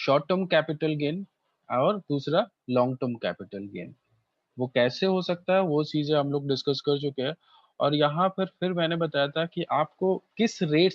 Short term capital gain और दूसरा long term capital gain. वो कैसे हो सकता है वो चीजें हम लोग डिस्कस कर चुके हैं। और यहाँ पर फिर मैंने बताया था कि आपको किस रेट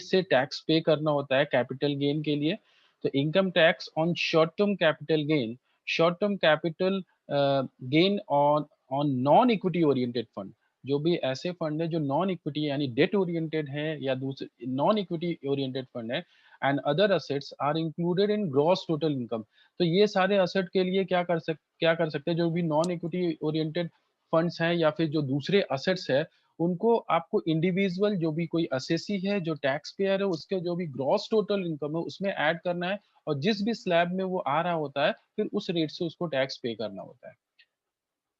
से टैक्स पे करना होता है कैपिटल गेन के लिए। तो income tax on short term capital gain, short term capital gain on on non equity oriented fund. जो भी ऐसे फंड है जो नॉन इक्विटी यानी डेट ओरिएंटेड है या दूसरे नॉन इक्विटी ओरिएंटेड फंड है, and other assets are included in gross total income. तो ये सारे असेट के लिए क्या कर सकते हैं, जो भी नॉन इक्विटी ओरिएंटेड फंड्स हैं या फिर जो दूसरे असेट्स है, उनको आपको इंडिविजुअल जो भी कोई असेसी है जो टैक्स पेयर है उसके जो भी ग्रॉस टोटल इनकम है उसमें ऐड करना है। और जिस भी स्लैब में वो आ रहा होता है फिर उस रेट से उसको टैक्स पे करना होता है।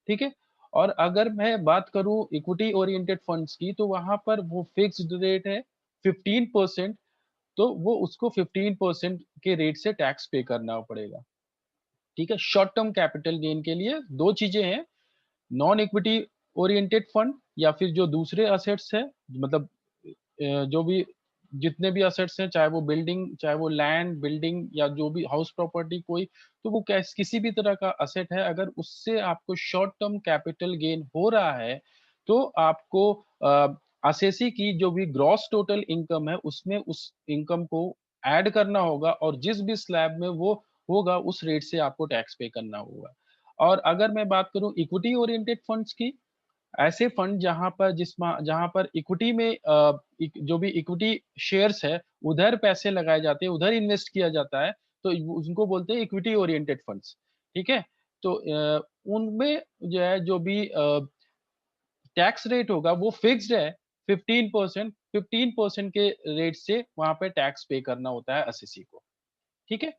ठीक है। और अगर मैं बात करूं इक्विटी ओरिएंटेड फंड्स की, तो वहां पर वो फिक्स्ड रेट है 15%। तो वो उसको 15% के रेट से टैक्स पे करना पड़ेगा। ठीक है। शॉर्ट टर्म कैपिटल गेन के लिए दो चीजें हैं, नॉन इक्विटी ओरिएंटेड फंड या फिर जो दूसरे असेट्स है, मतलब जो भी जितने भी असेट्स हैं, चाहे वो बिल्डिंग, चाहे वो लैंड बिल्डिंग या जो भी हाउस प्रॉपर्टी कोई, तो वो किसी भी तरह का असेट है, अगर उससे आपको शॉर्ट टर्म कैपिटल गेन हो रहा है तो आपको असेसी की जो भी ग्रॉस टोटल इनकम है उसमें उस इनकम को ऐड करना होगा और जिस भी स्लैब में वो होगा उस रेट से आपको टैक्स पे करना होगा। और अगर मैं बात करूं इक्विटी ओरिएंटेड फंड्स की, ऐसे फंड जहां पर इक्विटी में जो भी इक्विटी शेयर्स है उधर पैसे लगाए जाते हैं, उधर इन्वेस्ट किया जाता है, तो उनको बोलते हैं इक्विटी ओरिएंटेड फंड्स। ठीक है। तो उनमें जो है जो भी टैक्स रेट होगा वो फिक्स्ड है 15%। 15% के रेट से वहां पे टैक्स पे करना होता है एसएससी को। ठीक है।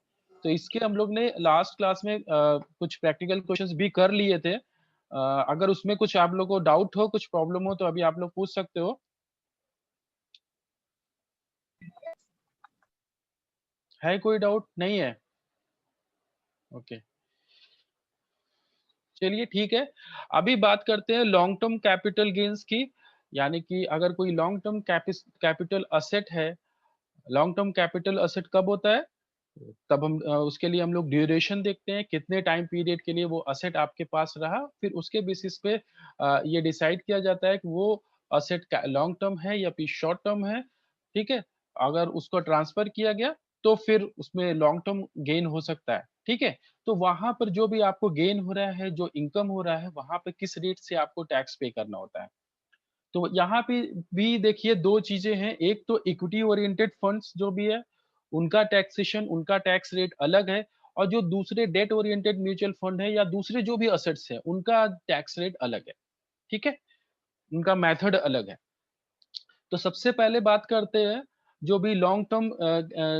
तो इसके हम लोग ने लास्ट क्लास में कुछ प्रैक्टिकल क्वेश्चंस भी कर लिए थे। अगर उसमें कुछ आप लोग को डाउट हो, कुछ प्रॉब्लम हो, तो अभी आप लोग पूछ सकते हो। है कोई डाउट? नहीं है? ओके, चलिए ठीक है। अभी बात करते हैं लॉन्ग टर्म कैपिटल गेन्स की। यानी कि अगर कोई लॉन्ग टर्म कैपिटल असेट है, लॉन्ग टर्म कैपिटल असेट कब होता है? तब हम उसके लिए हम लोग ड्यूरेशन देखते हैं, कितने टाइम पीरियड के लिए वो असेट आपके पास रहा, फिर उसके बेसिस पे ये डिसाइड किया जाता है कि वो असेट लॉन्ग टर्म है या फिर शॉर्ट टर्म है। ठीक है। अगर उसको ट्रांसफर किया गया तो फिर उसमें लॉन्ग टर्म गेन हो सकता है। ठीक है। तो वहां पर जो भी आपको गेन हो रहा है, जो इनकम हो रहा है, वहां पे किस रेट से आपको टैक्स पे करना होता है। तो यहाँ पे भी देखिए दो चीजें हैं, एक तो इक्विटी ओरिएंटेड फंड्स जो भी है उनका टैक्सेशन, उनका टैक्स रेट अलग है, और जो दूसरे डेट ओरिएंटेड म्यूचुअल फंड है या दूसरे जो भी असेट्स है उनका टैक्स रेट अलग है। ठीक है। उनका मेथड अलग है। तो सबसे पहले बात करते हैं जो भी लॉन्ग टर्म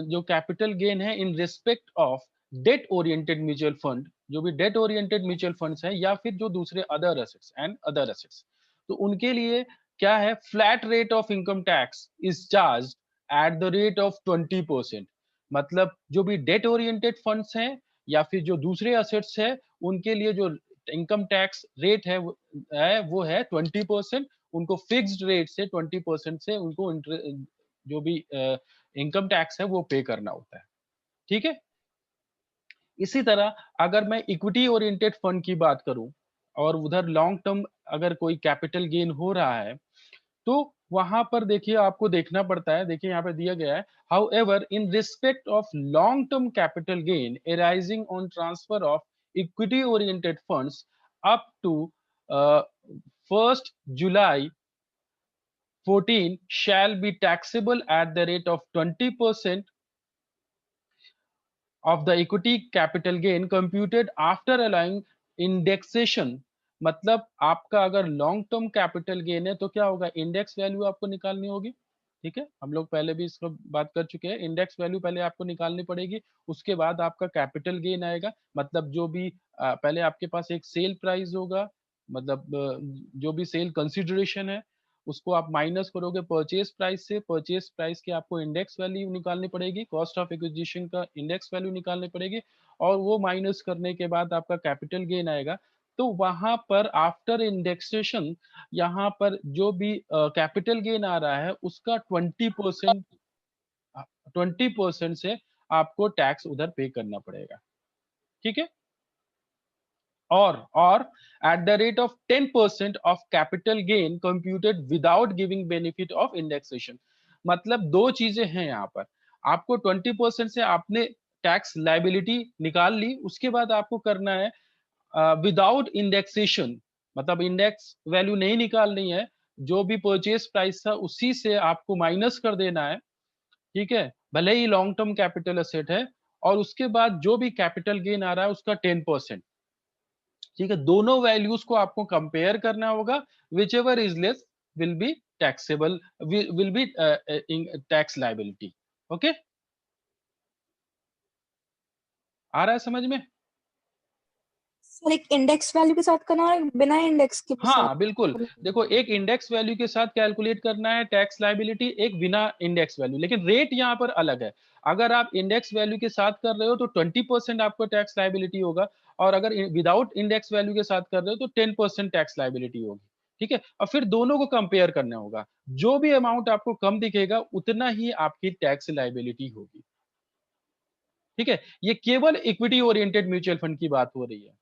जो कैपिटल गेन है इन respect of date oriented mutual fund, जो भी डेट ओरिएंटेड म्यूचुअल फंड्स है या फिर जो दूसरे other assets and other assets, तो उनके लिए क्या है, flat rate of income tax is charge at the rate of 20%। मतलब जो भी डेट ओरिएंटेड फंड्स हैं या फिर जो दूसरे असेट्स है उनके लिए जो इनकम टैक्स रेट है वो है 20%। उनको फिक्स्ड रेट से 20% से उनको जो भी इनकम टैक्स है वो पे करना होता है। ठीक है। इसी तरह अगर मैं इक्विटी ओरिएंटेड फंड की बात करूं और उधर लॉन्ग टर्म अगर कोई कैपिटल गेन हो रहा है, तो वहां पर देखिए आपको देखना पड़ता है। देखिए यहाँ पे दिया गया है, however in respect of long term capital gain arising on transfer of equity oriented funds up to 1st July 14 shall be taxable at the rate of 20% of the equity capital gain computed after allowing indexation। मतलब आपका अगर long term capital gain है तो क्या होगा, index value आपको निकालनी होगी। ठीक है। हम लोग पहले भी इसको बात कर चुके हैं, इंडेक्स वैल्यू पहले आपको निकालनी पड़ेगी, उसके बाद आपका कैपिटल गेन आएगा। मतलब जो भी पहले आपके पास एक सेल प्राइस होगा, मतलब जो भी सेल कंसिडरेशन है उसको आप माइनस करोगे परचेज प्राइस से, परचेज प्राइस की आपको इंडेक्स वैल्यू निकालनी पड़ेगी, कॉस्ट ऑफ एक्विजिशन का इंडेक्स वैल्यू निकालनी पड़ेगी, और वो माइनस करने के बाद आपका कैपिटल गेन आएगा। तो वहां पर आफ्टर इंडेक्सेशन यहाँ पर जो भी कैपिटल गेन आ रहा है उसका 20% से आपको टैक्स उधर पे करना पड़ेगा, ठीक है। और at the rate of 10% of capital gain computed without giving benefit of indexation. मतलब दो चीजें हैं यहाँ पर, आपको 20% से आपने टैक्स लाइबिलिटी निकाल ली, उसके बाद आपको करना है विदाउट इंडेक्सेशन, मतलब इंडेक्स वैल्यू नहीं निकालनी है, जो भी परचेज प्राइस था उसी से आपको माइनस कर देना है, ठीक है, भले ही लॉन्ग टर्म कैपिटल एसेट है, और उसके बाद जो भी कैपिटल गेन आ रहा है उसका 10%, ठीक है। दोनों वैल्यूज को आपको कंपेयर करना होगा, which ever is less will be taxable, will be tax liability. Okay, आ रहा है समझ में? सर एक इंडेक्स वैल्यू के साथ करना है, बिना इंडेक्स के साथ? हाँ बिल्कुल, देखो एक इंडेक्स वैल्यू के साथ कैलकुलेट करना है टैक्स लाइबिलिटी, एक बिना इंडेक्स वैल्यू, लेकिन रेट यहाँ पर अलग है। अगर आप इंडेक्स वैल्यू के साथ कर रहे हो तो 20% आपको टैक्स लाइबिलिटी होगा, और अगर विदाउट इंडेक्स वैल्यू के साथ कर रहे हो तो 10% टैक्स लाइबिलिटी होगी, ठीक है। और फिर दोनों को कंपेयर करना होगा, जो भी अमाउंट आपको कम दिखेगा उतना ही आपकी टैक्स लाइबिलिटी होगी, ठीक है। ये केवल इक्विटी ओरिएंटेड म्यूचुअल फंड की बात हो रही है,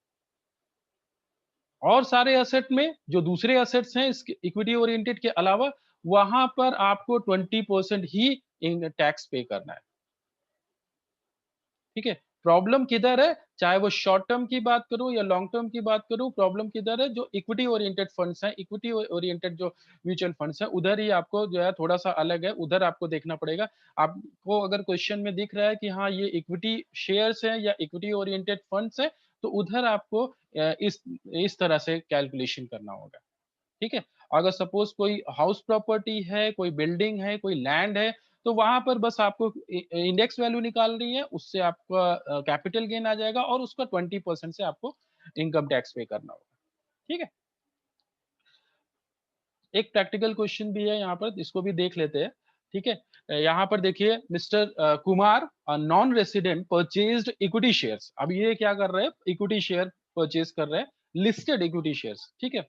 और सारे एसेट में जो दूसरे एसेट्स हैं इक्विटी ओरिएंटेड के अलावा, वहां पर आपको 20% ही टैक्स पे करना है, ठीक है। प्रॉब्लम किधर है, चाहे वो शॉर्ट टर्म की बात करूं या लॉन्ग टर्म की बात करूं, प्रॉब्लम किधर है, जो इक्विटी ओरिएंटेड फंड्स हैं, इक्विटी ओरिएंटेड जो म्यूचुअल फंड्स हैं, उधर ही आपको जो है थोड़ा सा अलग है, उधर आपको देखना पड़ेगा। आपको अगर क्वेश्चन में दिख रहा है कि हाँ ये इक्विटी शेयर्स है या इक्विटी ओरिएंटेड फंड्स है, तो उधर आपको इस तरह से कैलकुलेशन करना होगा, ठीक है। अगर सपोज कोई हाउस प्रॉपर्टी है, कोई बिल्डिंग है, कोई लैंड है, तो वहां पर बस आपको इंडेक्स वैल्यू निकालनी है, उससे आपका कैपिटल गेन आ जाएगा, और उसका 20% से आपको इनकम टैक्स पे करना होगा, ठीक है। एक प्रैक्टिकल क्वेश्चन भी है यहाँ पर, इसको भी देख लेते हैं, ठीक है। यहाँ पर देखिए, mister Kumar non resident purchased equity shares. अब ये क्या कर रहे हैं, इक्विटी शेयर परचेज कर रहे हैं, लिस्टेड इक्विटी शेयर्स, ठीक है,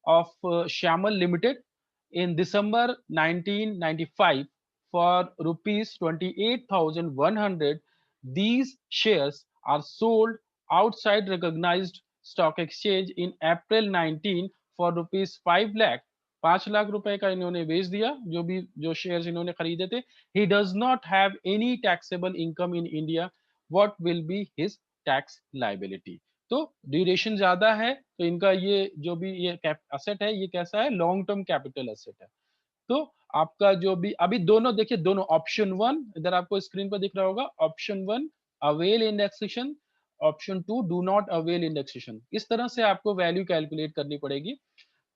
of Shamal Limited in December 1995 for rupees 28,100. These shares are sold outside recognized stock exchange in April 19 for rupees 5 lakh. 5 lakh रुपए का इन्होंने बेच दिया, जो शेयर्स इन्होंने खरीदे थे। He does not have any taxable income in India. What will be his tax liability? तो ड्यूरेशन ज्यादा है, तो इनका ये जो भी ये एसेट है, ये कैसा है, लॉन्ग टर्म कैपिटल एसेट है। तो आपका जो भी अभी दोनों देखिए, दोनों ऑप्शन वन इधर आपको स्क्रीन पर दिख रहा होगा, option one avail indexation, option two do not avail indexation, इस तरह से आपको वैल्यू कैलकुलेट करनी पड़ेगी।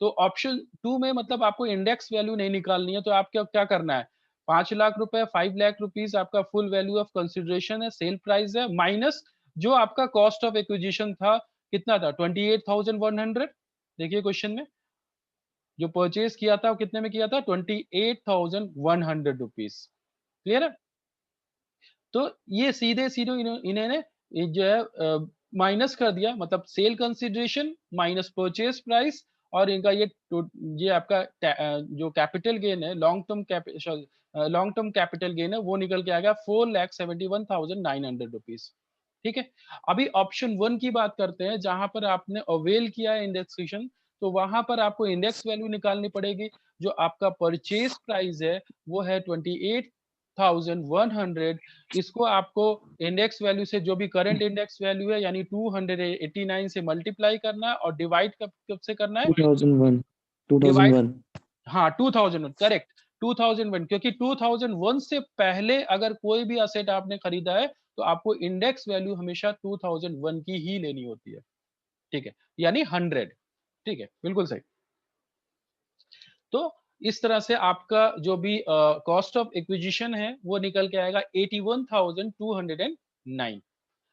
तो ऑप्शन टू में मतलब आपको इंडेक्स वैल्यू नहीं निकालनी है, तो आप क्या क्या करना है, 5 लाख रुपए, 5 लाख रुपीज आपका फुल वैल्यू ऑफ कंसिडरेशन है, सेल प्राइस है, माइनस जो आपका कॉस्ट ऑफ एक्विजिशन था, कितना था, 28,100। देखिए क्वेश्चन में जो परचेज किया था वो कितने में किया था, 28,100 रुपीज, क्लियर है। तो ये सीधे सीधे इन्होंने जो है माइनस कर दिया, मतलब sale consideration minus purchase price, और इनका ये आपका जो कैपिटल गेन है, लॉन्ग टर्म कैपिटल गेन है, वो निकल के आ गया 4,71,900 रुपीज, ठीक है। अभी ऑप्शन वन की बात करते हैं, जहां पर आपने अवेल किया है इंडेक्सेशन, तो वहां पर आपको इंडेक्स वैल्यू निकालनी पड़ेगी। जो आपका परचेज प्राइस है वो है 28,100, इसको आपको इंडेक्स वैल्यू से, जो भी करंट इंडेक्स वैल्यू है यानी 289 से मल्टीप्लाई करना है, और डिवाइड कब कब से करना है, 2001 डिवाइड, 2001 हाँ 2000, करेक्ट, 2001, क्योंकि 2001 से पहले अगर कोई भी असेट आपने खरीदा है, तो आपको इंडेक्स वैल्यू हमेशा 2001 की ही लेनी होती है, ठीक है, यानी 100, ठीक है, बिल्कुल सही। तो इस तरह से आपका जो भी कॉस्ट ऑफ एक्विजिशन है वो निकल के आएगा 81,209।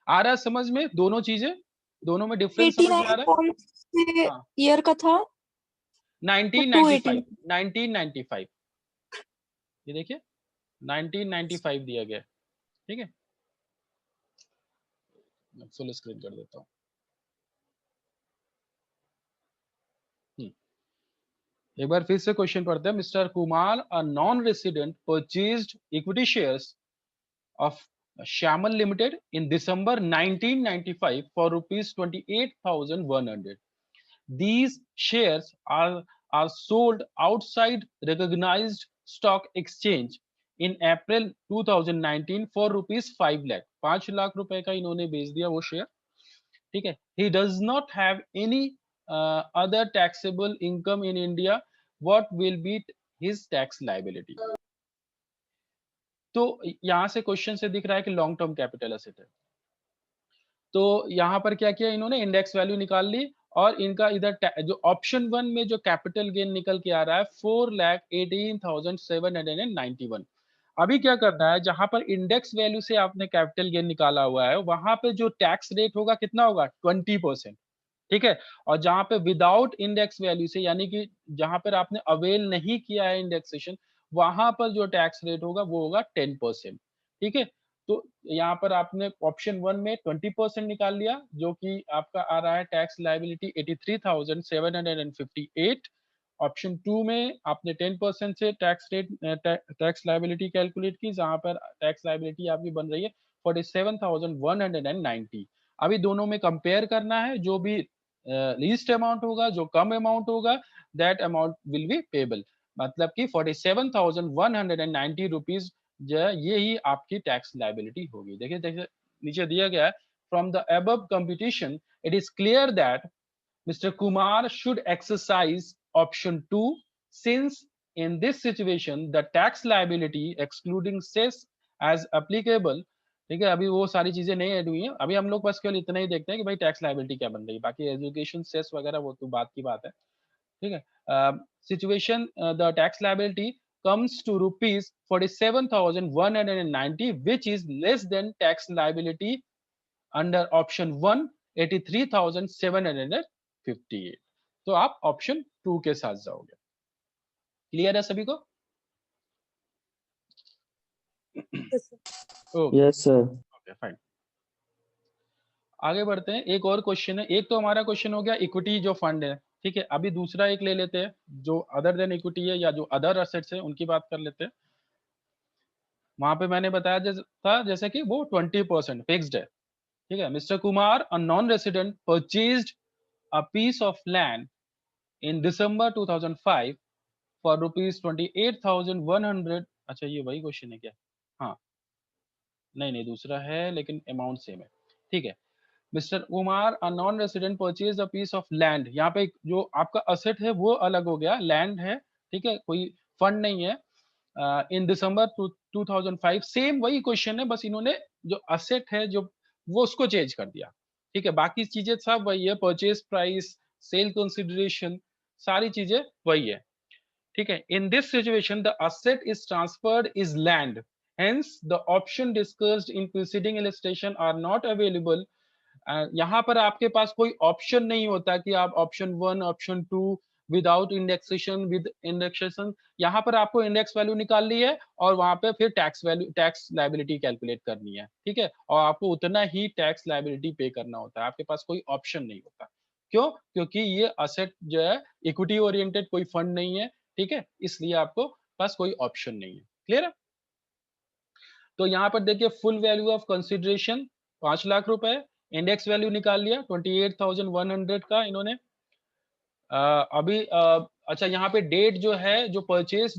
आ रहा है समझ में दोनों चीजें, दोनों में डिफरेंस समझ में आ 89 रहा है? कौन से हाँ, ईयर का था? 1995, 1995, ये देखिए 1995 दिया गया, ठीक है। मैं फुल स्क्रीन कर देता हूँ। एक बार फिर से क्वेश्चन पढ़ते हैं। Mister Kumar a non resident purchased equity shares of Shamal Limited in December 1995 for rupees 28,100. These shares are sold outside recognized stock exchange in April 2019 for rupees 5 lakh. 5 lakh रुपए का इन्होंने बेच दिया वो शेयर, ठीक है. He does not have any other taxable income in India. What will be his tax liability? तो यहाँ से क्वेश्चन से दिख रहा है कि लॉन्ग टर्म कैपिटल एसेट है. तो यहाँ पर क्या किया इन्होंने, इंडेक्स वैल्यू निकाल ली और इनका इधर जो ऑप्शन 1 में जो कैपिटल गेन निकल के आ रहा है 4,18,791. अभी क्या करना है, जहां पर इंडेक्स वैल्यू से आपने कैपिटल गेन निकाला हुआ है वहां पे जो टैक्स रेट होगा कितना होगा, 20%, ठीक है. और जहां पे विदाउट इंडेक्स वैल्यू से, यानी कि जहां पर आपने अवेल नहीं किया है इंडेक्सेशन, वहां पर जो टैक्स रेट होगा वो होगा 10%, ठीक है. तो यहाँ पर आपने ऑप्शन 1 में 20% निकाल लिया, जो कि आपका आ रहा है टैक्स लायबिलिटी 83,758. ऑप्शन 2 में आपने 10% से tax rate tax liability calculate की, जहां पर टैक्स लायबिलिटी आपकी बन रही है 47,190. अभी दोनों में कंपेयर करना है, जो भी लीस्ट अमाउंट होगा, जो कम अमाउंट होगा, that amount will be payable. मतलब कि 47,190 रुपीज जो है ये ही आपकी टैक्स लायबिलिटी होगी. देखिए देखिए नीचे दिया गया है, from the above computation it is clear that Mr. Kumar should exercise option 2 since in this situation the tax liability excluding cess as applicable. ठीक है, अभी वो सारी चीजें नहीं ऐड हुई हैं, अभी हम लोग बस केवल इतना ही देखते हैं कि भाई टैक्स लायबिलिटी क्या बन रही है, बाकी एजुकेशन सेस वगैरह वो तो बात की बात है, ठीक है. Situation the tax liability comes to rupees 47,190 which is less than tax liability under option 1 83,758. तो आप ऑप्शन 2 के साथ जाओगे. क्लियर है सभी को? Yes sir. Okay fine. आगे बढ़ते हैं. एक और क्वेश्चन है. एक तो हमारा क्वेश्चन हो गया इक्विटी जो फंड है, ठीक है. अभी दूसरा एक ले लेते हैं जो अदर देन इक्विटी है या जो अदर असेट्स है उनकी बात कर लेते हैं. वहां पे मैंने बताया था जैसे कि वो 20% फिक्स्ड है, ठीक है. Mister Kumar a non resident purchased a piece of land in December 2005 for rupees 28,100. अच्छा ये वही क्वेश्चन है क्या? हाँ, नहीं नहीं दूसरा है लेकिन अमाउंट सेम है, ठीक है. Mister Kumar a non resident purchase a piece of land. यहाँ पे जो आपका असेट है वो अलग हो गया, लैंड है, ठीक है, कोई फंड नहीं है. इन दिसंबर 2005 सेम वही क्वेश्चन है, बस इन्होंने जो असेट है जो वो उसको चेंज कर दिया, ठीक है. बाकी चीजें सब वही है, परचेज प्राइस, सेल कंसिडरेशन, सारी चीजें वही है, ठीक है. In this situation the asset is transferred is land, hence the option discussed in preceding illustration are not available. यहाँ पर आपके पास कोई ऑप्शन नहीं होता कि आप option 1 option 2 without indexation with indexation. यहाँ पर आपको इंडेक्स वैल्यू निकालनी है और वहां पे फिर tax value tax liability calculate करनी है, ठीक है. और आपको उतना ही टैक्स लायबिलिटी पे करना होता है, आपके पास कोई ऑप्शन नहीं होता. क्यों? क्योंकि ये असेट जो है इक्विटी ओरिएंटेड कोई फंड नहीं है, ठीक है, इसलिए आपको पास कोई ऑप्शन नहीं है. क्लियर है? तो यहाँ पर देखिए full value of consideration 5 lakh रुपए, इंडेक्स वैल्यू निकाल लिया 28,100 का इन्होंने. अभी अच्छा यहाँ पे डेट जो है जो परचेज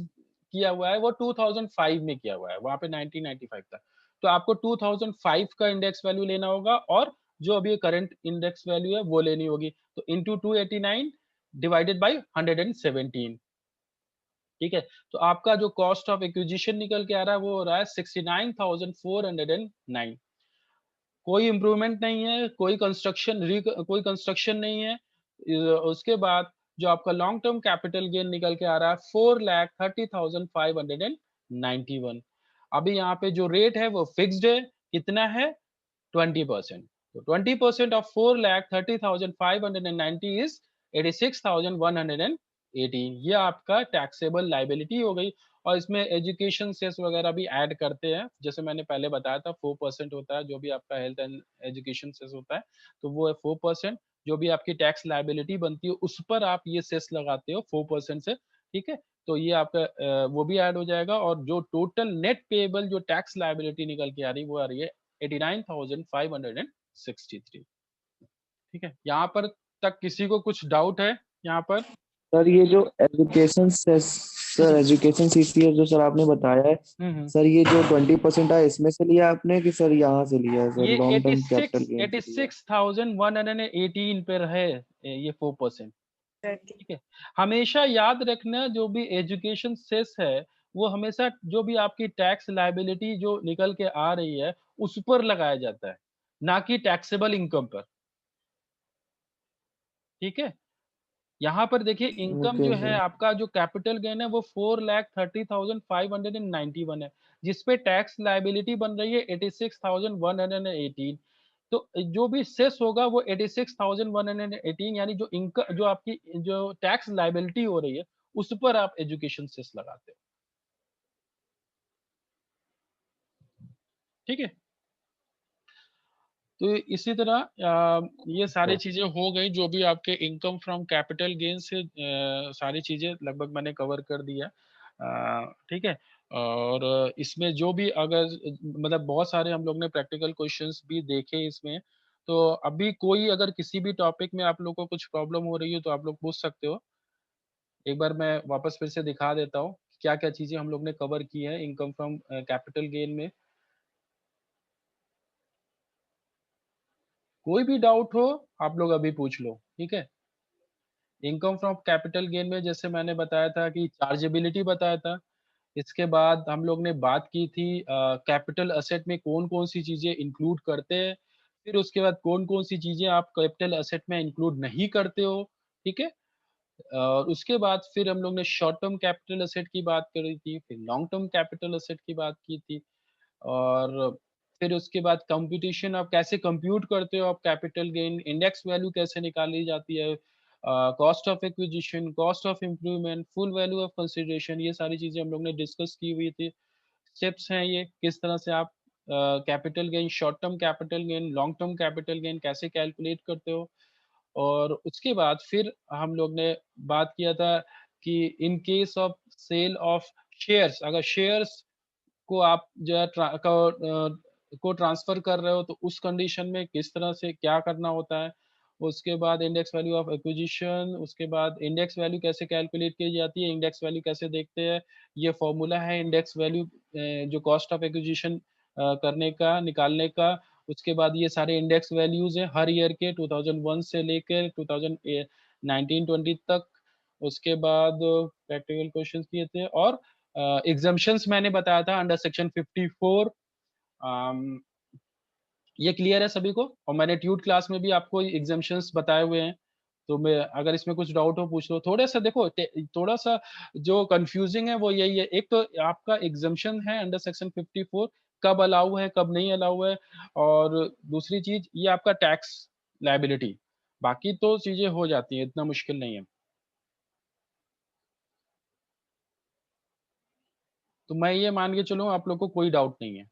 किया हुआ है वो 2005 में किया हुआ है, वहां पे 1995 था. तो आपको 2005 का इंडेक्स वैल्यू लेना होगा और जो अभी करंट इंडेक्स वैल्यू है वो लेनी होगी. तो इंटू 289 डिवाइडेड बाई 117, ठीक है. तो आपका जो कॉस्ट ऑफ एक्विजिशन निकल के आ रहा है वो हो रहा है 69,409. कोई इंप्रूवमेंट नहीं है, कोई कंस्ट्रक्शन नहीं है. उसके बाद जो आपका लॉन्ग टर्म कैपिटल गेन निकल के आ रहा है 4,30,591. अभी यहाँ पे जो रेट है वो फिक्स्ड है, कितना है, 20%. तो 20% ऑफ 4,30,590 इज 86,118. ये आपका टैक्सेबल लाइबिलिटी हो गई. और इसमें एजुकेशन सेस वगैरह भी ऐड करते हैं, जैसे मैंने पहले बताया था 4% होता है जो भी आपका हेल्थ एंड एजुकेशन सेस होता है, तो वो है 4%. जो भी आपकी टैक्स लाइबिलिटी बनती है उस पर आप ये सेस लगाते हो 4% से, ठीक है. तो ये आपका वो भी ऐड हो जाएगा, और जो टोटल नेट पेएबल जो टैक्स लायबिलिटी निकल के आ रही है, वो आ रही है 89,563। ठीक है, यहाँ पर तक किसी को कुछ डाउट है यहाँ पर? सर ये जो एजुकेशन से सर एजुकेशन सीसीएस जो सर आपने बताया है, हम्म। सर ये जो 20% है इसमें से लिया आपने कि सर यहाँ से लिया है सर ये लॉन्ग टर्म कैपिटल गेन से लिया? 86,118 पर है ये 4%। ठीक है, हमेशा याद रखना जो भी एजुकेशन सेस है, वो हमेशा जो भी आपकी टैक्स लायबिलिटी जो निकल के आ रही है उस पर लगाया जाता है, ना कि टैक्सेबल इनकम पर। ठीक है, यहाँ पर देखिए इनकम ओके जो है सर। आपका, जो कैपिटल गेन है वो 4,30,591 है, जिसपे टैक्स लायबिलिटी बन रही है 86,118। तो जो भी सेस होगा वो 86,118, यानी जो इनकम जो आपकी जो टैक्स लायबिलिटी हो रही है उस पर आप एजुकेशन सेस लगाते हो। ठीक है, तो इसी तरह ये सारी चीजें हो गई, जो भी आपके इनकम फ्रॉम कैपिटल गेन से सारी चीजें लगभग मैंने कवर कर दिया। ठीक है, और इसमें जो भी अगर मतलब बहुत सारे हम लोग ने प्रैक्टिकल क्वेश्चंस भी देखे इसमें, तो अभी कोई अगर किसी भी टॉपिक में आप लोग को कुछ प्रॉब्लम हो रही है तो आप लोग पूछ सकते हो। एक बार मैं वापस फिर से दिखा देता हूँ क्या क्या चीजें हम लोग ने कवर की है इनकम फ्रॉम कैपिटल गेन में। कोई भी डाउट हो आप लोग अभी पूछ लो। ठीक है, इनकम फ्रॉम कैपिटल गेन में जैसे मैंने बताया था कि चार्जेबिलिटी बताया था। इसके बाद हम लोग ने बात की थी कैपिटल असेट में कौन-कौन सी चीजें इंक्लूड करते हैं। फिर उसके बाद कौन-कौन सी चीजें आप कैपिटल असेट में इंक्लूड नहीं करते हो। ठीक है, और उसके बाद फिर हम लोग ने शॉर्ट टर्म कैपिटल असेट की बात करी थी, फिर लॉन्ग टर्म कैपिटल असेट की बात की थी, और फिर उसके बाद कंप्यूटेशन आप कैसे कंप्यूट करते हो, आप कैपिटल गेन इंडेक्स वैल्यू कैसे निकाली जाती है, cost of acquisition, cost of improvement, full value of consideration, ये सारी चीजें हम लोग ने डिस्कस की हुई थी। स्टेप्स हैं ये, किस तरह से आप capital gain, short term capital gain, long term capital gain कैसे कैलकुलेट करते हो। और उसके बाद फिर हम लोग ने बात किया था कि in case of sale of shares, अगर शेयर्स को आप जो है को ट्रांसफर कर रहे हो तो उस कंडीशन में किस तरह से क्या करना होता है। उसके बाद इंडेक्स वैल्यू ऑफ एक्विजिशन, उसके बाद इंडेक्स वैल्यू कैसे कैलकुलेट की जाती है, इंडेक्स वैल्यू कैसे देखते हैं। ये फॉर्मूला है इंडेक्स वैल्यू जो कॉस्ट ऑफ एक्विजिशन करने का, निकालने का। उसके बाद ये सारे इंडेक्स वैल्यूज हैं हर ईयर के 2001 से लेकर 2019-20 तक। उसके बाद प्रैक्टिकल क्वेश्चंस किए थे, और एग्जम्पशंस मैंने बताया था अंडर सेक्शन 54। अम, ये क्लियर है सभी को? और मैंने ट्यूट क्लास में भी आपको एग्जम्पशंस बताए हुए हैं। तो मैं अगर इसमें कुछ डाउट हो पूछ लो। थोड़ा सा देखो थोड़ा सा जो कंफ्यूजिंग है वो यही है, एक तो आपका एग्जम्पशन है अंडर सेक्शन 54, कब अलाउ है कब नहीं अलाउ है, और दूसरी चीज ये आपका टैक्स लायबिलिटी। बाकी तो चीजें हो जाती है, इतना मुश्किल नहीं है। तो मैं ये मान के चलूँ आप लोग को कोई डाउट नहीं है।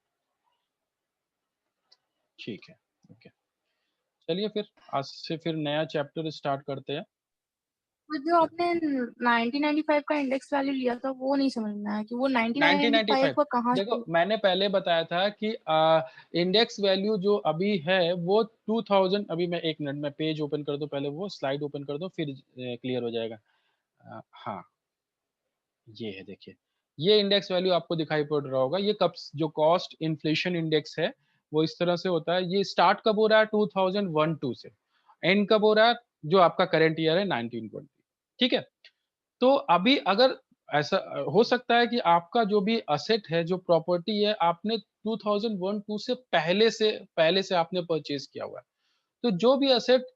ठीक है, ओके, चलिए फिर आज से फिर नया चैप्टर स्टार्ट करते हैं। तो जो आपने 1995 का इंडेक्स वैल्यू लिया था वो नहीं समझ में आया कि वो 1995 1995 का कहाँ देखो, से? मैंने पहले बताया था कि इंडेक्स वैल्यू जो अभी है वो 2000, अभी मैं एक मिनट में पेज ओपन कर दूं, पहले वो स्लाइड ओपन कर दो फिर क्लियर हो जाएगा। हाँ, ये है, देखिए ये इंडेक्स वैल्यू आपको दिखाई पड़ रहा होगा। ये कब, जो कॉस्ट इन्फ्लेशन इंडेक्स है वो इस तरह से होता है। ये स्टार्ट कब हो रहा है 2001-2 से, एंड कब हो रहा है जो आपका करंट ईयर है 1920। ठीक है, तो अभी अगर ऐसा हो सकता है कि आपका जो भी असेट है, जो प्रॉपर्टी है, आपने 2001-2 से पहले से आपने परचेज किया हुआ है। तो जो भी असेट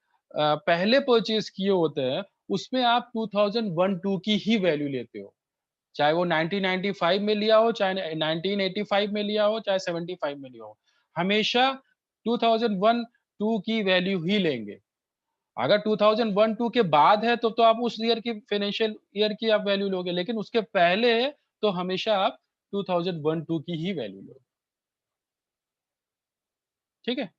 पहले परचेज किए होते हैं उसमें आप 2001-2 की ही वैल्यू लेते हो, चाहे वो 1995 में लिया हो, चाहे 1985 में लिया हो, चाहे 75 में लिया हो, हमेशा 2001-2 की वैल्यू ही लेंगे। अगर 2001-2 के बाद है तो आप उस ईयर की फाइनेंशियल ईयर की आप वैल्यू लोगे, लेकिन उसके पहले है तो हमेशा आप 2001-2 की ही वैल्यू लोगे। ठीक है,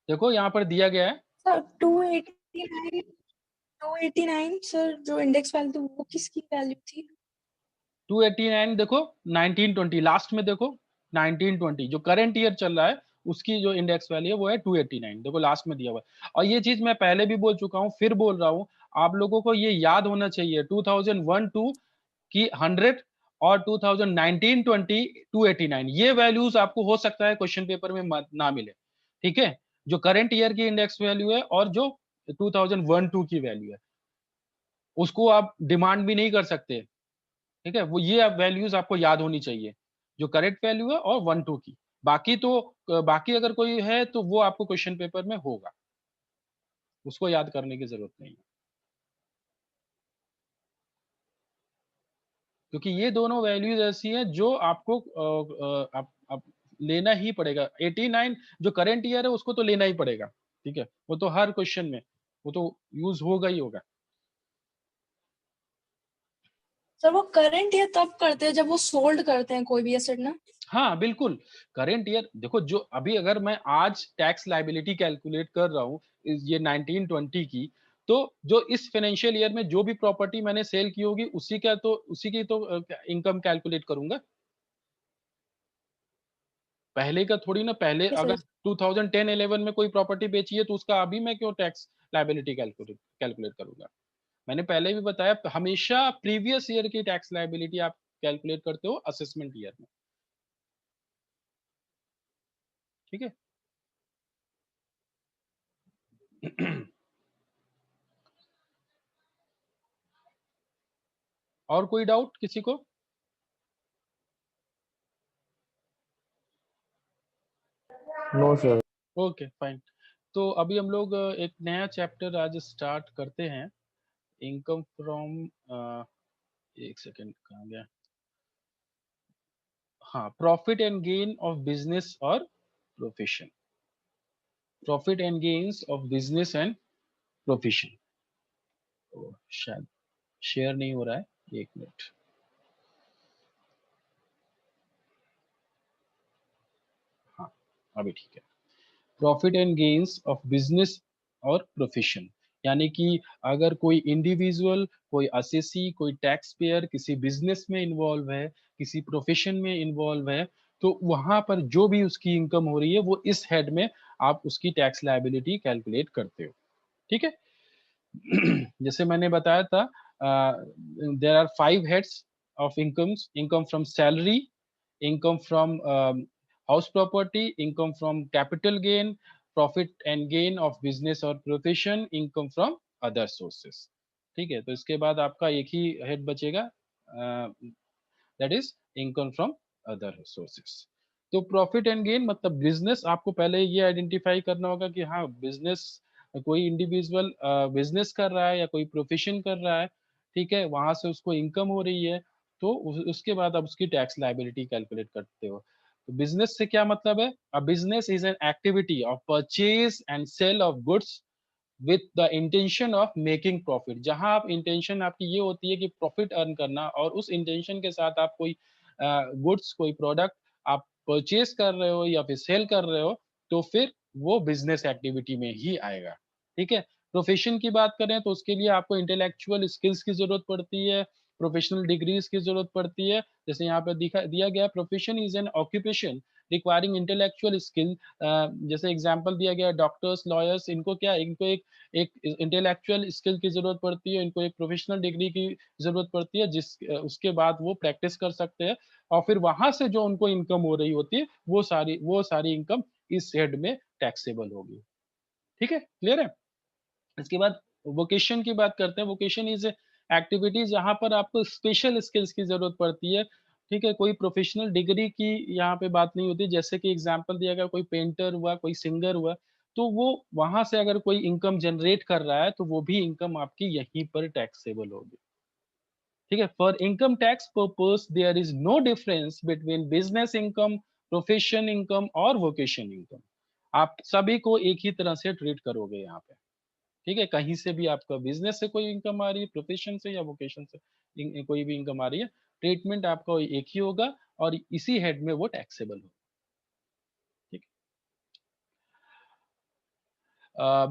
देखो यहाँ पर दिया गया है। सर 280 289 सर, जो इंडेक्स वैल्यू थी वो किसकी वैल्यू थी? 289 देखो 1920 लास्ट में देखो 1920 जो करंट ईयर चल रहा है उसकी जो इंडेक्स वैल्यू है वो है 289 देखो लास्ट में दिया हुआ है। और ये चीज मैं पहले भी बोल चुका हूँ फिर बोल रहा हूँ आप लोगों को ये याद होना चाहिए 2001-2 की 100 और 2019-20 289 ये वैल्यूज आपको हो सकता है क्वेश्चन पेपर में ना मिले। ठीक है, जो करंट ईयर की इंडेक्स वैल्यू है और जो 2001-2 की वैल्यू है उसको आप डिमांड भी नहीं कर सकते। ठीक है, वो ये वैल्यूज आपको याद होनी चाहिए जो करेक्ट वैल्यू है और 1-2 की। बाकी तो बाकी अगर कोई है तो वो आपको क्वेश्चन पेपर में होगा, उसको याद करने की जरूरत नहीं है क्योंकि ये दोनों वैल्यूज ऐसी हैं जो आपको आप लेना ही पड़ेगा। 89 जो करंट ईयर है उसको तो लेना ही पड़ेगा। ठीक है, वो तो हर क्वेश्चन में वो तो यूज होगा ही होगा। सर वो करंट ईयर तब करते हैं जब वो सोल्ड करते हैं कोई भी एसेट ना? हाँ बिल्कुल, करेंट ईयर देखो जो अभी अगर मैं आज टैक्स लायबिलिटी कैलकुलेट कर रहा हूँ ये 1920 की, तो जो इस फाइनेंशियल ईयर में जो भी प्रॉपर्टी मैंने सेल की होगी उसी की तो इनकम कैलकुलेट करूंगा। पहले का थोड़ी ना, पहले ठीक है अगर सर। 2010-11 में कोई प्रॉपर्टी बेची है तो उसका अभी मैं क्यों टैक्स लायबिलिटी कैलकुलेट कैलकुलेट करूंगा। मैंने पहले भी बताया हमेशा प्रीवियस ईयर की टैक्स लायबिलिटी आप कैलकुलेट करते हो असेसमेंट ईयर में। ठीक है और कोई डाउट किसी को? No sir. Okay fine. तो अभी हम लोग एक नया चैप्टर आज स्टार्ट करते हैं, इनकम फ्रॉम एक सेकेंड कहाँ गया, हाँ, profit and gain of business और profession. Profit and gains of business and profession. शायद शेयर नहीं हो रहा है, एक मिनट। हाँ अभी ठीक है। Profit and gains of business और प्रोफेशन, यानी कि अगर कोई इंडिविजुअल, कोई असेसी, कोई टैक्स पेयर किसी बिजनेस में इन्वॉल्व है, किसी प्रोफेशन में इन्वॉल्व है, तो वहां पर जो भी उसकी इनकम हो रही है वो इस हेड में आप उसकी टैक्स लायबिलिटी कैलकुलेट करते हो। ठीक है जैसे मैंने बताया था there are 5 heads of incomes, income from salary, income from house property, income from capital gain, profit and gain of business और profession, income from other sources. ठीक है, तो इसके बाद आपका एक ही हेड बचेगा, that is income from other sources. तो प्रॉफिट एंड गेन मतलब बिजनेस, आपको पहले ये आइडेंटिफाई करना होगा कि हाँ बिजनेस, कोई इंडिविजुअल बिजनेस कर रहा है या कोई प्रोफेशन कर रहा है, ठीक है, वहां से उसको इनकम हो रही है, तो उसके बाद आप उसकी टैक्स लायबिलिटी कैलकुलेट करते हो। तो बिजनेस से क्या मतलब है? A business is an activity of purchase and sale of goods with the intention of making profit. जहां आप इंटेंशन आपकी ये होती है कि प्रॉफिट अर्न करना, और उस इंटेंशन के साथ आप कोई गुड्स, कोई प्रोडक्ट आप परचेज कर रहे हो या फिर सेल कर रहे हो, तो फिर वो बिजनेस एक्टिविटी में ही आएगा। ठीक है, प्रोफेशन की बात करें तो उसके लिए आपको इंटेलेक्चुअल स्किल्स की जरूरत पड़ती है, प्रोफेशनल डिग्रीज की जरूरत पड़ती है। जैसे यहाँ पे दिया गया, profession is an occupation requiring intellectual skill. जैसे एग्जांपल दिया गया, डॉक्टर्स, लॉयर्स, इनको क्या, इनको एक इंटेलेक्चुअल स्किल की जरूरत पड़ती है, इनको एक प्रोफेशनल डिग्री की जरूरत पड़ती है, उसके बाद वो प्रैक्टिस कर सकते हैं, और फिर वहां से जो उनको इनकम हो रही होती है वो सारी इनकम इस हेड में टैक्सेबल होगी। ठीक है, क्लियर है? इसके बाद वोकेशन की बात करते हैं। वोकेशन इज एक्टिविटीज जहां पर आपको स्पेशल स्किल्स की जरूरत पड़ती है। ठीक है, कोई प्रोफेशनल डिग्री की यहाँ पे बात नहीं होती। जैसे कि एग्जांपल दिया गया, कोई पेंटर हुआ, कोई सिंगर हुआ, तो वो वहां से अगर कोई इनकम जनरेट कर रहा है तो वो भी इनकम आपकी यहीं पर टैक्सेबल होगी। ठीक है, for income tax purpose there is no difference between business income, profession income और वोकेशन इनकम। आप सभी को एक ही तरह से ट्रीट करोगे यहाँ पे। ठीक है, कहीं से भी आपका बिजनेस से कोई इनकम आ रही है, प्रोफेशन से या वोकेशन से कोई भी इनकम आ रही है, ट्रीटमेंट आपका एक ही होगा और इसी हेड में वो टैक्सेबल होगा। ठीक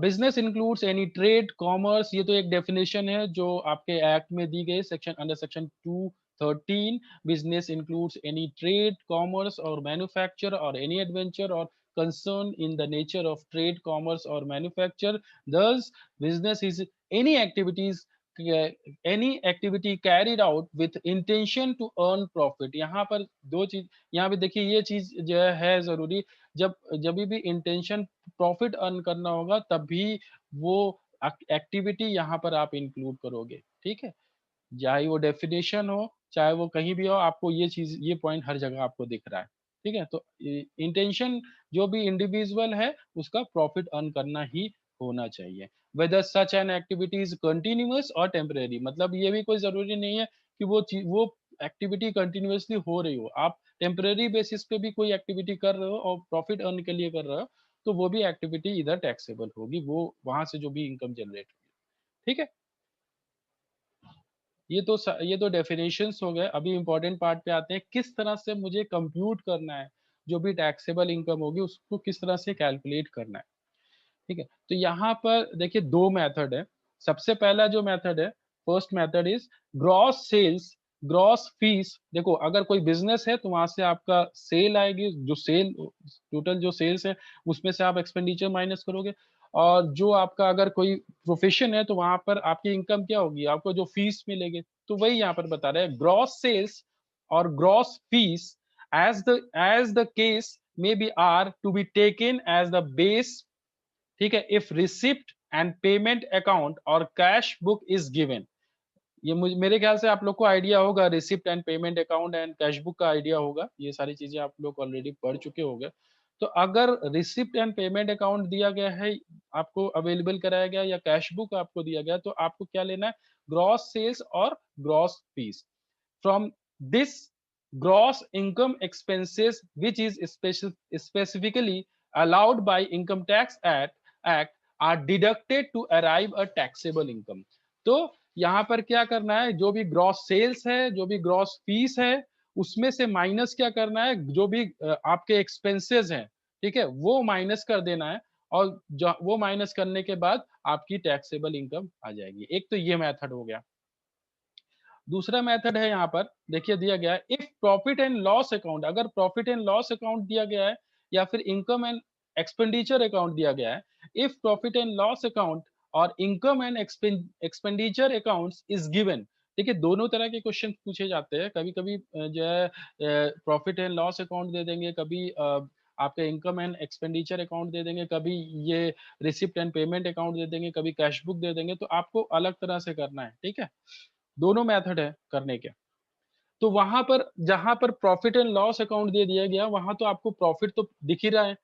business includes any trade commerce, ये तो एक डेफिनेशन है जो आपके एक्ट में दी गई section under section 213. Business includes any trade commerce और मैन्युफैक्चर और एनी एडवेंचर और concern in the nature of trade commerce or manufacture. Thus business is any activity carried out with intention to earn profit. यहाँ पर दो चीज, यहाँ पे देखिए ये चीज जो है जरूरी, जब जब भी इंटेंशन प्रॉफिट अर्न करना होगा तभी वो एक्टिविटी यहाँ पर आप इंक्लूड करोगे, ठीक है, चाहे वो डेफिनेशन हो चाहे वो कहीं भी हो, आपको ये चीज ये पॉइंट हर जगह आपको दिख रहा है, ठीक है। तो इंटेंशन जो भी इंडिविजुअल है उसका प्रॉफिट अर्न करना ही होना चाहिए। Whether such an activity is continuous और टेम्परेरी, मतलब ये भी कोई जरूरी नहीं है कि वो एक्टिविटी कंटिन्यूअसली हो रही हो, आप टेम्परेरी बेसिस पे भी कोई एक्टिविटी कर रहे हो और प्रॉफिट अर्न के लिए कर रहे हो तो वो भी एक्टिविटी इधर टैक्सेबल होगी, वो वहां से जो भी इनकम जनरेट होगी, ठीक है। ये तो डेफिनेशंस हो गए। अभी इंपॉर्टेंट पार्ट पे आते हैं, किस तरह से मुझे कंप्यूट करना है, जो भी टैक्सेबल इनकम होगी उसको किस तरह से कैलकुलेट करना है, ठीक है। तो यहाँ पर देखिए दो मेथड है। सबसे पहला जो मेथड है, first method is gross sales gross fees. देखो अगर कोई बिजनेस है तो वहां से आपका सेल आएगी, जो सेल टोटल जो सेल्स है उसमें से आप एक्सपेंडिचर माइनस करोगे, और जो आपका अगर कोई प्रोफेशन है तो वहां पर आपकी इनकम क्या होगी, आपको जो फीस मिलेगी। तो वही यहाँ पर बता रहे हैं, ग्रॉस सेल्स और gross fees as the case may be are to be taken as the base, ठीक है, if receipt and payment account और कैश बुक इज गिवन। ये मेरे ख्याल से आप लोग को आइडिया होगा, receipt and payment account and cash book का आइडिया होगा, ये सारी चीजें आप लोग ऑलरेडी पढ़ चुके होंगे। तो अगर रिसिप्ट एंड पेमेंट अकाउंट दिया गया है, आपको अवेलेबल कराया गया, या कैश बुक आपको दिया गया, तो आपको क्या लेना है, ग्रॉस सेल्स और gross fees. From this gross income expenses which is specifically allowed by income tax act are deducted to arrive a taxable income। तो यहाँ पर क्या करना है, जो भी ग्रॉस सेल्स है, जो भी ग्रॉस फीस है, उसमें से माइनस क्या करना है, जो भी आपके एक्सपेंसेस हैं, ठीक है, वो माइनस कर देना है, और जो वो माइनस करने के बाद आपकी टैक्सेबल इनकम आ जाएगी। एक तो ये मेथड हो गया। दूसरा मेथड है यहाँ पर देखिए दिया गया है, if profit and loss account, अगर प्रॉफिट एंड लॉस अकाउंट दिया गया है या फिर इनकम एंड एक्सपेंडिचर अकाउंट दिया गया है, if profit and loss account और income and expenditure accounts is given. देखिए दोनों तरह के क्वेश्चन पूछे जाते हैं, कभी कभी जो है प्रॉफिट एंड लॉस अकाउंट दे देंगे, कभी आपके इनकम एंड एक्सपेंडिचर अकाउंट दे देंगे, कभी ये रिसिप्ट एंड पेमेंट अकाउंट दे देंगे, कभी कैश बुक दे देंगे, तो आपको अलग तरह से करना है, ठीक है। दोनों मेथड है करने के। तो वहां पर जहां पर प्रॉफिट एंड लॉस अकाउंट दे दिया गया, वहां तो आपको प्रॉफिट तो दिख ही रहा है,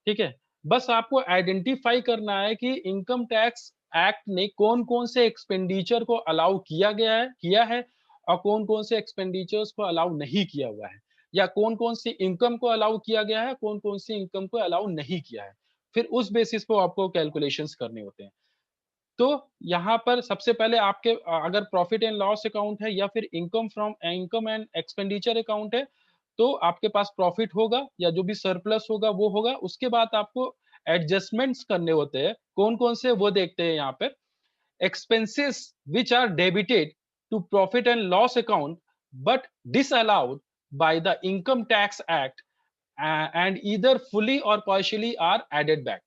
ठीक है। बस आपको आइडेंटिफाई करना है कि इनकम टैक्स एक्ट ने कौन कौन से एक्सपेंडिचर को अलाउ किया है और कौन कौन से एक्सपेंडिचर्स को अलाउ नहीं किया हुआ है, या कौन कौन सी इनकम को अलाउ किया गया है, कौन कौन सी इनकम को अलाउ नहीं किया है। फिर उस बेसिस पर आपको कैलकुलेशंस करने होते हैं। तो यहाँ पर सबसे पहले आपके अगर प्रॉफिट एंड लॉस अकाउंट है या फिर इनकम एंड एक्सपेंडिचर अकाउंट है, तो आपके पास प्रॉफिट होगा या जो भी सरप्लस होगा वो होगा। उसके बाद आपको एडजस्टमेंट्स करने होते हैं, कौन कौन से वो देखते हैं यहाँ पर। Expenses which are debited to profit and loss account but disallowed by the income tax act and either fully or partially are added back।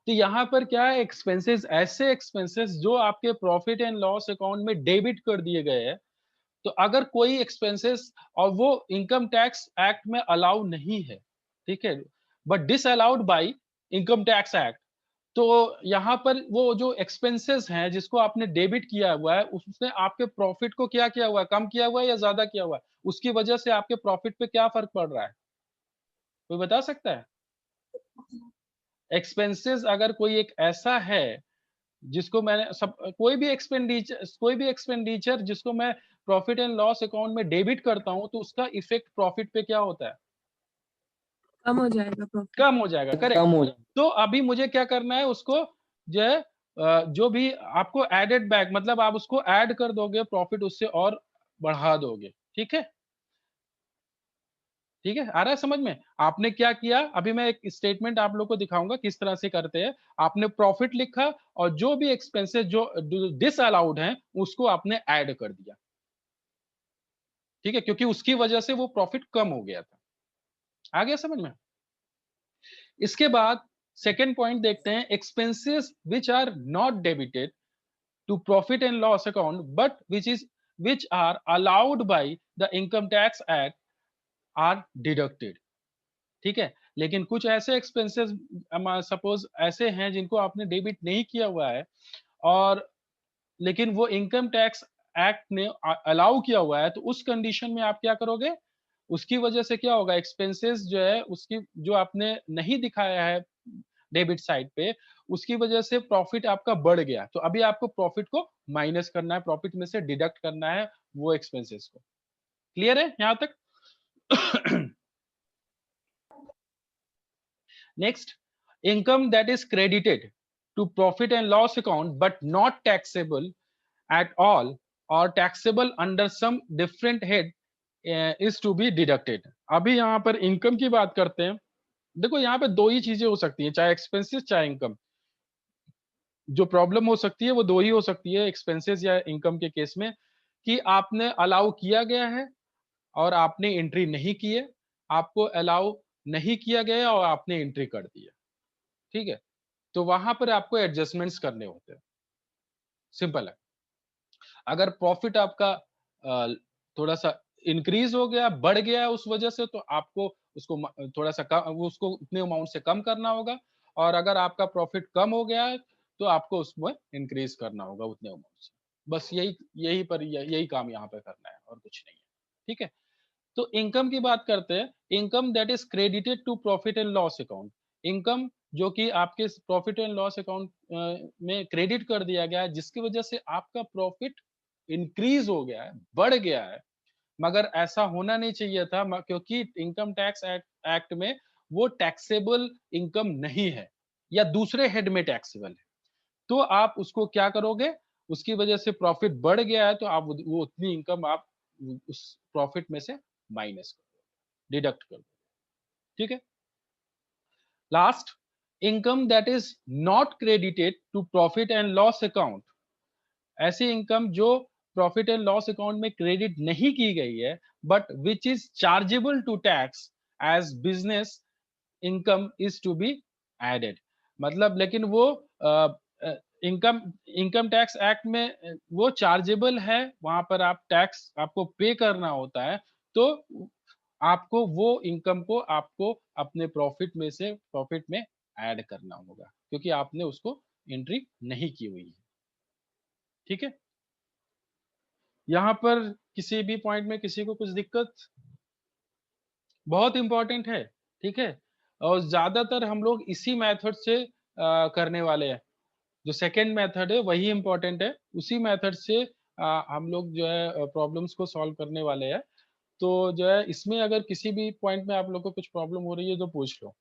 तो यहाँ पर क्या है, एक्सपेंसेस, ऐसे एक्सपेंसेस जो आपके प्रॉफिट एंड लॉस अकाउंट में डेबिट कर दिए गए हैं, तो अगर कोई एक्सपेंसेस और वो इनकम टैक्स एक्ट में अलाउ नहीं है, ठीक है, but disallowed by income tax act, तो यहाँ पर वो जो एक्सपेंसेस हैं जिसको आपने डेबिट किया हुआ है, उसने आपके प्रॉफिट को क्या किया हुआ है, कम किया हुआ है या ज्यादा किया हुआ है, उसकी वजह से आपके प्रॉफिट पे क्या फर्क पड़ रहा है, कोई बता सकता है। एक्सपेंसेस अगर कोई एक ऐसा है जिसको मैंने सब कोई भी एक्सपेंडिचर जिसको मैं प्रॉफिट एंड लॉस अकाउंट में डेबिट करता हूं, तो उसका इफेक्ट प्रॉफिट पे क्या होता है, कम हो जाएगा प्रॉफिट। कम हो जाएगा, करेक्ट। तो अभी मुझे क्या करना है, उसको जो है जो भी आपको एडेड बैक, मतलब आप उसको ऐड कर दोगे प्रॉफिट, उससे और बढ़ा दोगे, ठीक है। ठीक है, आ रहा है समझ में? आपने क्या किया, अभी मैं एक स्टेटमेंट आप लोग को दिखाऊंगा किस तरह से करते हैं। आपने प्रॉफिट लिखा और जो भी एक्सपेंसेस जो डिसअलाउड हैं उसको आपने ऐड कर दिया, ठीक है, क्योंकि उसकी वजह से वो प्रॉफिट कम हो गया था। आ गया समझ में? इसके बाद सेकेंड पॉइंट देखते हैं, expenses which are not debited to profit and loss account but which are allowed by the income tax act are deducted. ठीक है, लेकिन कुछ ऐसे एक्सपेंसेस सपोज ऐसे हैं जिनको आपने डेबिट नहीं किया हुआ है और लेकिन वो इनकम टैक्स एक्ट ने अलाउ किया हुआ है, तो उस कंडीशन में आप क्या करोगे, उसकी वजह से क्या होगा, एक्सपेंसेस जो है उसकी जो आपने नहीं दिखाया है डेबिट साइड पे, उसकी वजह से प्रॉफिट आपका बढ़ गया, तो अभी आपको प्रॉफिट को माइनस करना है, प्रॉफिट में से डिडक्ट करना है वो एक्सपेंसेस को। क्लियर है यहां तक? Next, income that is credited to profit and loss account but not taxable at all or taxable under some different head is to be deducted. अभी यहाँ पर इनकम की बात करते हैं। देखो यहाँ पे दो ही चीजें हो सकती हैं, चाहे एक्सपेंसेस चाहे इनकम। जो प्रॉब्लम हो सकती है वो दो ही हो सकती है एक्सपेंसेस या इनकम के केस में, कि आपने अलाउ किया गया है और आपने एंट्री नहीं की है, आपको अलाउ नहीं किया गया और आपने एंट्री कर दी है। ठीक है, तो वहां पर आपको एडजस्टमेंट्स करने होते हैं। सिंपल है। अगर प्रॉफिट आपका थोड़ा सा इंक्रीज हो गया, बढ़ गया उस वजह से, तो आपको उसको थोड़ा सा कम, उसको उतने अमाउंट से कम करना होगा, और अगर आपका प्रॉफिट कम हो गया है तो आपको उसमें इंक्रीज करना होगा उतने अमाउंट से। बस यही काम यहाँ पे करना है और कुछ नहीं है। ठीक है, तो इनकम की बात करते हैं। Income that is credited to profit and loss account, income जो कि आपके प्रॉफिट एंड लॉस अकाउंट में क्रेडिट कर दिया गया है, जिसकी वजह से आपका प्रॉफिट इंक्रीज हो गया है, बढ़ गया है, मगर ऐसा होना नहीं चाहिए था, क्योंकि इनकम टैक्स एक्ट में वो टैक्सेबल इनकम नहीं है या दूसरे हेड में टैक्सेबल है। तो आप उसको क्या करोगे, उसकी वजह से प्रॉफिट बढ़ गया है तो आप वो उतनी इनकम आप उस प्रॉफिट में से माइनस कर दो, डिडक्ट कर दो। ठीक है, last, income that is not credited to profit and loss account, ऐसी इनकम जो प्रॉफिट एंड लॉस अकाउंट में क्रेडिट नहीं की गई है but which is chargeable to tax as business income is to be added. मतलब लेकिन वो इनकम इनकम टैक्स एक्ट में वो चार्जेबल है, वहां पर आप टैक्स आपको पे करना होता है, तो आपको वो इनकम को आपको अपने प्रॉफिट में से प्रॉफिट में ऐड करना होगा, क्योंकि आपने उसको एंट्री नहीं की हुई है। ठीक है, यहाँ पर किसी भी पॉइंट में किसी को कुछ दिक्कत? बहुत इंपॉर्टेंट है। ठीक है, और ज्यादातर हम लोग इसी मेथड से करने वाले हैं। जो सेकेंड मेथड है वही इंपॉर्टेंट है, उसी मेथड से हम लोग जो है प्रॉब्लम्स को सॉल्व करने वाले हैं। तो जो है इसमें अगर किसी भी पॉइंट में आप लोग को कुछ प्रॉब्लम हो रही है तो पूछ लो।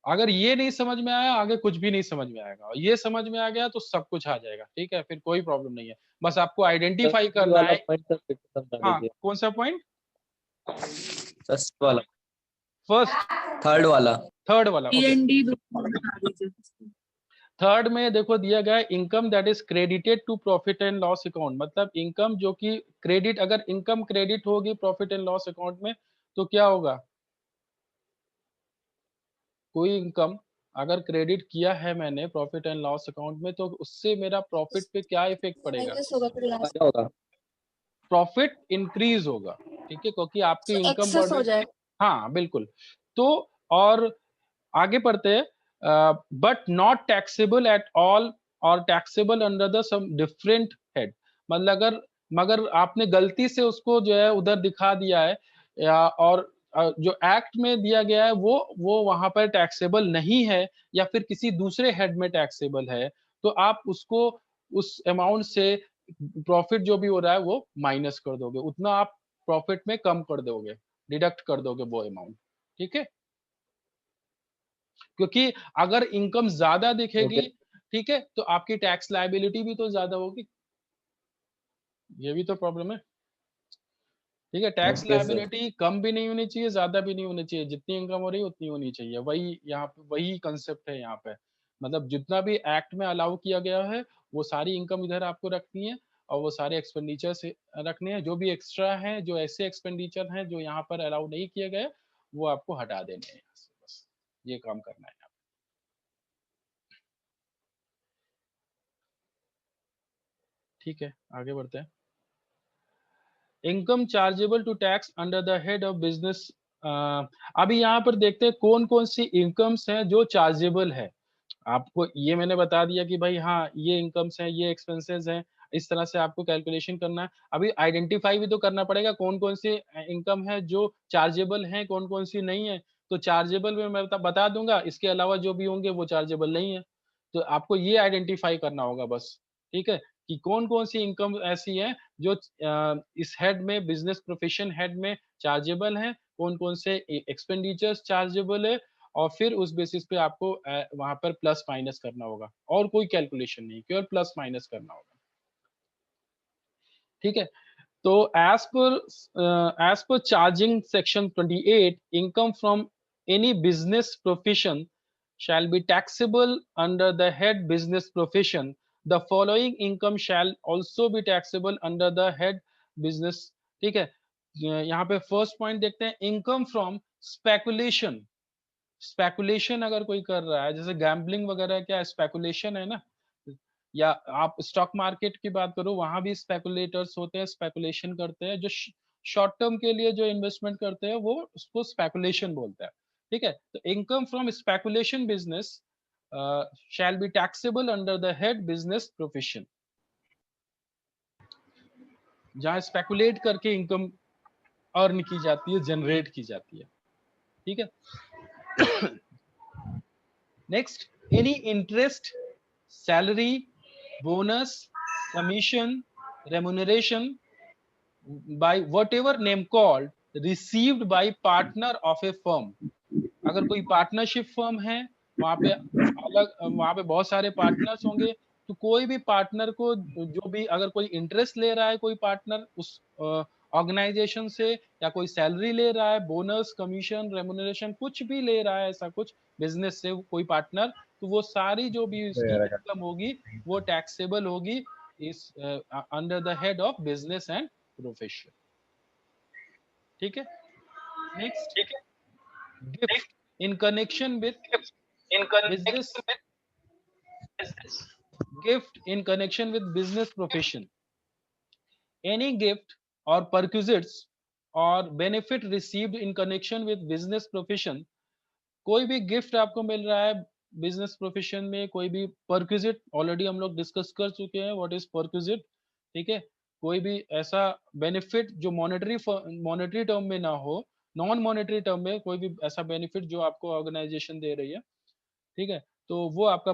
अगर ये नहीं समझ में आया, आगे कुछ भी नहीं समझ में आएगा, और ये समझ में आ गया तो सब कुछ आ जाएगा। ठीक है, फिर कोई प्रॉब्लम नहीं है, बस आपको आइडेंटिफाई करना वाला है। पॉइंट सर फिर से समझा हाँ, दीजिए। कौन सा पॉइंट? फर्स्ट वाला, फर्स्ट, थर्ड वाला। थर्ड वाला, ओके। P&D दोनों बता दीजिए। थर्ड में देखो दिया गया है, income that is credited to profit and loss account, मतलब इनकम जो कि क्रेडिट, अगर इनकम क्रेडिट होगी प्रॉफिट एंड लॉस अकाउंट में तो क्या होगा, कोई इनकम अगर क्रेडिट किया है मैंने प्रॉफिट एंड लॉस अकाउंट में, तो उससे मेरा प्रॉफिट पे क्या इफेक्ट पड़ेगा, माइनस होगा फिर लास्ट क्या होगा? प्रॉफिट इंक्रीज होगा। ठीक है, क्योंकि आपकी इनकम बढ़ एक्सेस हो रही। जाएगा। हाँ बिल्कुल। तो और आगे पढ़ते हैं, but not taxable at all और taxable under the some different head, मतलब अगर मगर आपने गलती से उसको जो है उधर दिखा दिया है, या और जो एक्ट में दिया गया है वो वहां पर टैक्सेबल नहीं है, या फिर किसी दूसरे हेड में टैक्सेबल है, तो आप उसको उस अमाउंट से प्रॉफिट जो भी हो रहा है वो माइनस कर दोगे, उतना आप प्रॉफिट में कम कर दोगे, डिडक्ट कर दोगे वो अमाउंट। ठीक है, क्योंकि अगर इनकम ज्यादा दिखेगी, ओके। ठीक है, तो आपकी टैक्स लायबिलिटी भी तो ज्यादा होगी, ये भी तो प्रॉब्लम है। ठीक है। Tax Okay, sir. लायबिलिटी कम भी नहीं होनी चाहिए, ज्यादा भी नहीं होनी चाहिए, जितनी इनकम हो रही है उतनी होनी चाहिए। वही यहाँ पे वही कंसेप्ट है यहाँ पे। मतलब जितना भी एक्ट में अलाउ किया गया है वो सारी इनकम इधर आपको रखनी है और वो सारे एक्सपेंडिचर से रखने हैं। जो भी एक्स्ट्रा है, जो ऐसे एक्सपेंडिचर हैं जो यहाँ पर अलाउ नहीं किए गए, वो आपको हटा देने हैं यहाँ से। बस ये काम करना है। ठीक है, आगे बढ़ते हैं। Income chargeable to tax under the head of business. अभी यहाँ पर देखते हैं कौन कौन सी इनकम्स हैं जो चार्जेबल है। आपको ये मैंने बता दिया कि भाई हाँ, ये इनकम्स हैं, ये एक्सपेंसेस हैं, इस तरह से आपको कैलकुलेशन करना है। अभी आइडेंटिफाई भी तो करना पड़ेगा कौन कौन सी इनकम है जो चार्जेबल है, कौन कौन सी नहीं है। तो चार्जेबल में मैं बता दूंगा, इसके अलावा जो भी होंगे वो चार्जेबल नहीं है। तो आपको ये आइडेंटिफाई करना होगा बस। ठीक है, कि कौन कौन सी इनकम ऐसी है जो इस हेड में, बिजनेस प्रोफेशन हेड में चार्जेबल है, कौन कौन से एक्सपेंडिचर्स चार्जेबल है, और फिर उस बेसिस पे आपको वहां पर प्लस माइनस करना होगा। और कोई कैलकुलेशन नहीं, केवल प्लस माइनस करना होगा। ठीक है, तो as per charging section 28, income from any business profession shall be taxable under the head business profession. The following income shall also be taxable under the head business. ठीक है, यहाँ पे फर्स्ट पॉइंट देखते हैं, इनकम फ्रॉम स्पेकुलेशन। स्पेकुलेशन अगर कोई कर रहा है, जैसे गैम्बलिंग वगैरह, क्या स्पेकुलेशन है ना। या आप स्टॉक मार्केट की बात करो, वहां भी स्पेकुलेटर्स होते हैं, स्पेकुलेशन करते हैं। जो शॉर्ट टर्म के लिए जो इन्वेस्टमेंट करते हैं वो उसको स्पेकुलेशन बोलता है। ठीक है, तो income from speculation business shall be taxable under the head business profession. जहां स्पेकुलेट करके इनकम अर्न की जाती है, जनरेट की जाती है। ठीक है। Next, any interest, salary, bonus, commission, remuneration by whatever name called received by partner of a firm. अगर कोई पार्टनरशिप फर्म है, वहां पे वहां पे बहुत सारे पार्टनर्स होंगे, तो कोई भी पार्टनर को, जो भी अगर कोई इंटरेस्ट ले रहा है, कोई पार्टनर उस ऑर्गेनाइजेशन से, या कोई सैलरी ले रहा है, बोनस, कमीशन, रेमुनरेशन कुछ भी ले रहा है, ऐसा कुछ बिजनेस से कोई पार्टनर, तो वो सारी जो भी उसकी इनकम होगी वो टैक्सेबल होगी इस under the head of business and profession. ठीक है, next, gift in connection with business, gift in connection with business profession. Any gift or perquisites or benefit received in connection with business profession. कोई भी gift आपको मिल रहा है business profession में, कोई भी परक्विजिट, ऑलरेडी हम लोग डिस्कस कर चुके हैं व्हाट इज परक्विजिट। ठीक है, कोई भी ऐसा बेनिफिट जो मॉनेटरी टर्म में ना हो, नॉन मॉनेटरी टर्म में कोई भी ऐसा बेनिफिट जो आपको ऑर्गेनाइजेशन दे रही है, ठीक है, तो वो आपका